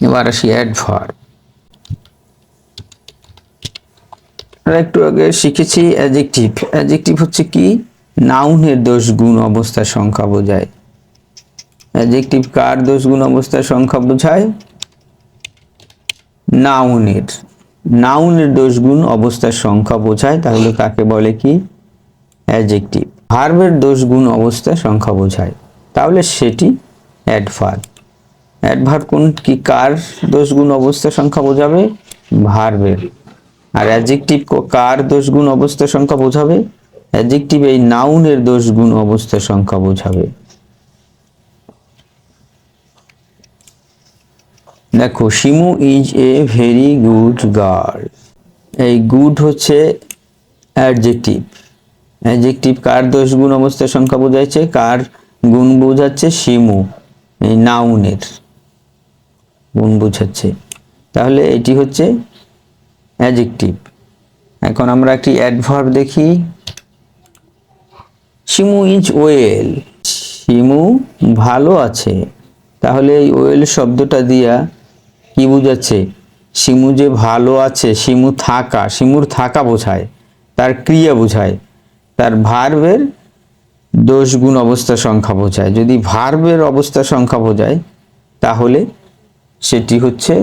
এবার আসি অ্যাডভার্ব। একটু আগে শিখেছি অ্যাডজেক্টিভ। অ্যাডজেক্টিভ হচ্ছে কি? নাউনের দোষ গুণ অবস্থা সংখ্যা বোঝায়। অ্যাডজেক্টিভ কার দোষ গুণ অবস্থার সংখ্যা বোঝায়? নাউনের। নাউনের দোষ গুণ অবস্থার সংখ্যা বোঝায়, তাহলে কাকে বলে কি? অ্যাডজেক্টিভ। ভার্বের দোষ গুণ অবস্থার সংখ্যা বোঝায়, তাহলে সেটি অ্যাডভার্ব। অ্যাডভার্ব কোন কি কার দোষ গুণ অবস্থার সংখ্যা বোঝাবে? ভার্বের। আর অ্যাডজেক্টিভ কার দোষ গুণ অবস্থার সংখ্যা বোঝাবে? অ্যাডজেক্টিভ এই নাউনের দোষ গুণ অবস্থার সংখ্যা বোঝাবে। দেখো, Shimu is a very good girl. এই গুড হচ্ছে অ্যাডজেক্টিভ। অ্যাডজেক্টিভ কার দোষ গুণ অবস্থার সংখ্যা বোঝাচ্ছে? কার গুণ বোঝাচ্ছে? শিমু, এই নাউনের গুণ বোঝাচ্ছে, তাহলে এটি হচ্ছে অ্যাডজেক্টিভ। এখন আমরা একটি অ্যাডভার্ব দেখি। Shimu is well. শিমু ভালো আছে, তাহলে এই ওয়েল শব্দটা দিয়া কি বোঝাচ্ছে? শিমু যে ভালো আছে, শিমু থাকা, শিমুর থাকা বোঝায়, তার ক্রিয়া বোঝায়, তার ভার্বের দোষ গুণ অবস্থা সংখ্যা বোঝায়। যদি ভার্বের অবস্থা সংখ্যা বোঝায় তাহলে সেটি হচ্ছে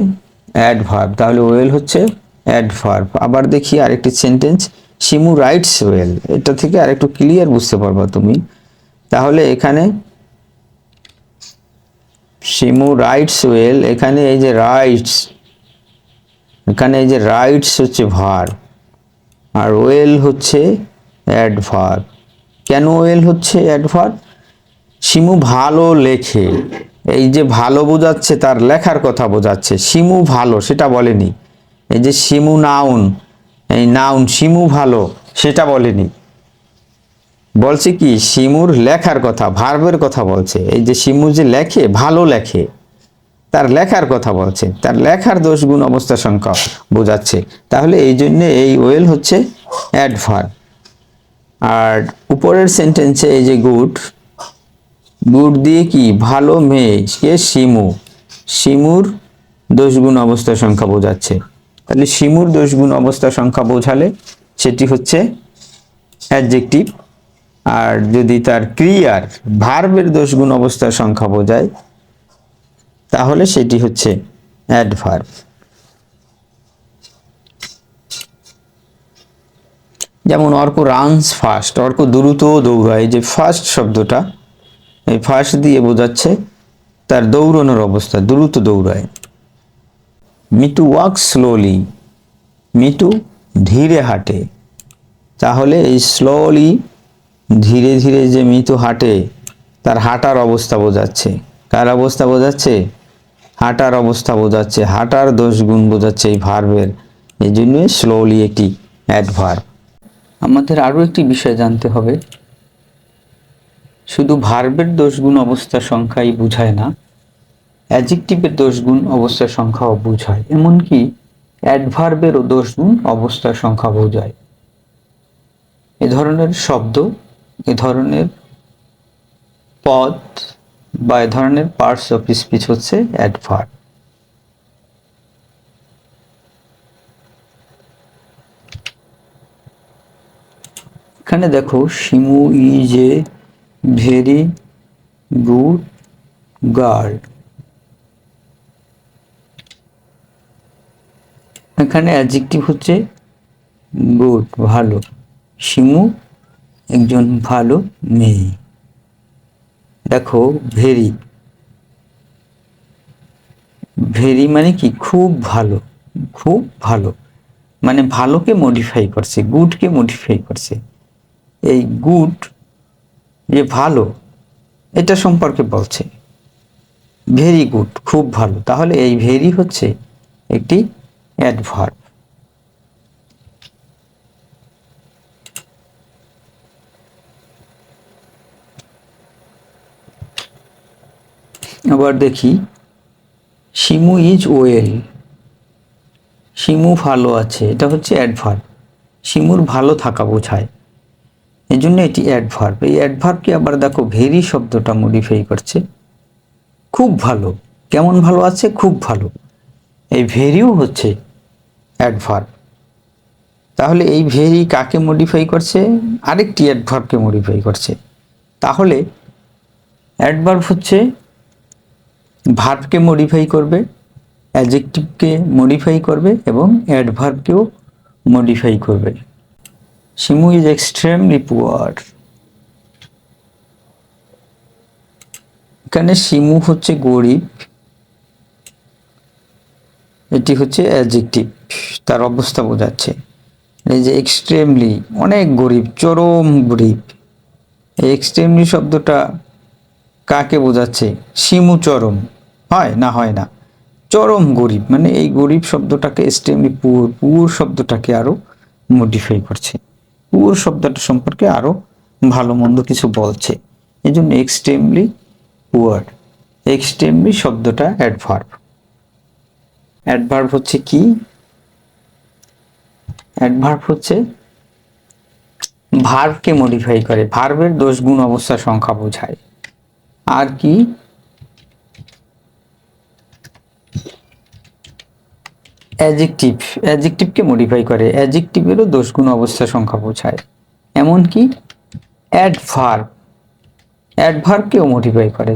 অ্যাডভার্ব, তাহলে ওয়েল হচ্ছে অ্যাডভার্ব। আবার দেখি আরেকটি সেন্টেন্স, শিমু রাইটস ওয়েল। এটা থেকে আরেকটু ক্লিয়ার বুঝতে পারবা তুমি। তাহলে এখানে শিমু রাইটস ওয়েল, এখানে এই যে রাইটস, এখানে এই যে রাইটস হচ্ছে ভার্ব আর ওয়েল হচ্ছে অ্যাডভার্ব। কেন ওয়েল হচ্ছে অ্যাডভার্ব? শিমু ভালো লেখে, এই যে ভালো বোঝাচ্ছে, তার লেখার কথা বোঝাচ্ছে। শিমু ভালো সেটা বলেনি। এই যে শিমু নাউন, এই নাউন শিমু ভালো সেটা বলেনি, বলছে কি? শিমুর লেখার কথা, ভার্বের কথা বলছে। এই যে শিমু যে লেখে, ভালো লেখে, তার লেখার কথা বলছে, তার লেখার দোষ গুণ অবস্থা সংখ্যা বোঝাচ্ছে, তাহলে এই জন্য এই ওয়েল হচ্ছে অ্যাডভার্ব। আর উপরের সেন্টেন্সে এই যে গুড, গুড দিয়ে কি? ভালো মেয়ে কে? শিমু। শিমুর দোষ গুণ অবস্থা সংখ্যা বোঝাচ্ছে, তাহলে শিমুর দোষ গুণ অবস্থা সংখ্যা বোঝালে সেটি হচ্ছে অ্যাডজেক্টিভ। আর যদি তার ক্রিয়ার ভার্বের দোষ গুণ অবস্থার সংখ্যা বোঝায় তাহলে সেটি হচ্ছে অ্যাডভার্ব। যেমন অর্ক রানস ফাস্ট, অর্ক দ্রুত দৌড়ায়। যে ফাস্ট শব্দটা, এই ফাস্ট দিয়ে বোঝাচ্ছে তার দৌড়ানোর অবস্থা, দ্রুত দৌড়ায়। মিটু ওয়াক স্লোলি, মিটু ধীরে হাঁটে, তাহলে এই স্লোলি ধীরে ধীরে যে মিটু হাঁটে, তার হাঁটার অবস্থা বোঝাচ্ছে। কার অবস্থা বোঝাচ্ছে? হাঁটার অবস্থা বোঝাচ্ছে, হাঁটার দোষ গুণ বোঝাচ্ছে এই ভার্বের, এই জন্য স্লোলি একটি অ্যাডভার্ব। আমাদের আরও একটি বিষয় জানতে হবে, শুধু ভার্বের দোষ গুণ অবস্থার সংখ্যাই বোঝায় না, অ্যাডজেক্টিভের দোষ গুণ অবস্থার সংখ্যাও বোঝায়। এমনকি অ্যাডভার্বেরও দোষ গুণ অবস্থার সংখ্যা বোঝায়। এ ধরনের শব্দ, এ ধরনের পদ বা এ ধরনের পার্টস অফ স্পিচ হচ্ছে অ্যাডভার্ব। এখানে দেখো, Shimu is a very good girl. এখানে অ্যাডজেক্টিভ হচ্ছে গুড, ভালো। শিমু একজন ভালো মেয়ে। দেখো, ভেরি, ভেরি মানে কি? খুব ভালো, খুব ভালো, মানে ভালোকে মডিফাই করছে, গুডকে মডিফাই করছে। এই গুড যে ভালো, এটা সম্পর্কে বলছে। ভেরি গুড, খুব ভালো, তাহলে এই ভেরি হচ্ছে একটি অ্যাডভার্ব। আবার দেখি, শিমু ইজ ওয়েল, শিমু ভালো আছে, এটা হচ্ছে অ্যাডভার্ব। শিমুর ভালো থাকা বোঝায়, এই জন্য এটি অ্যাডভার্ব। এই অ্যাডভার্বকে আবার দেখো ভেরি শব্দটা মডিফাই করছে, খুব ভালো। কেমন ভালো আছে? খুব ভালো। এই ভেরিও হচ্ছে অ্যাডভার্ব। তাহলে এই ভেরি কাকে মডিফাই করছে? আরেকটি অ্যাডভার্বকে মডিফাই করছে। তাহলে অ্যাডভার্ব হচ্ছে ভার্বকে মডিফাই করবে, অ্যাডজেক্টিভকে মডিফাই করবে এবং অ্যাডভার্বকেও মডিফাই করবে। Shimu is extremely poor. এখানে শিমু হচ্ছে গরিব, এটি হচ্ছে অ্যাডজেক্টিভ, তার অবস্থা বোঝাচ্ছে। এই যে এক্সট্রিমলি, অনেক গরিব, চরম গরিব। এই এক্সট্রিমলি শব্দটা কাকে বোঝাচ্ছে? শিমু চরম, হয় না? হয় না। চরম গরিব মানে এই গরিব শব্দটাকে এক্সট্রিমলি পুয়ার, পুয়ার শব্দটাকে আরো মডিফাই করছে, পুয়ার শব্দটা সম্পর্কে আরো ভালো মন্দ কিছু বলছে, এই জন্য এক্সট্রিমলি পুয়ার। এক্সট্রিমলি শব্দটা অ্যাডভার্ব। অ্যাডভার্ব হচ্ছে কি? অ্যাডভার্ব হচ্ছে ভার্বকে মডিফাই করে, ভার্বের দোষ গুণ অবস্থা সংখ্যা বোঝায়। আর কি? অ্যাডজেক্টিভ, অ্যাডজেক্টিভকে মডিফাই করে, অ্যাডজেক্টিভেরও দোষ গুণ অবস্থা সংখ্যা বোঝায়। এমনকি অ্যাডভার্ব, অ্যাডভার্বকেও মডিফাই করে।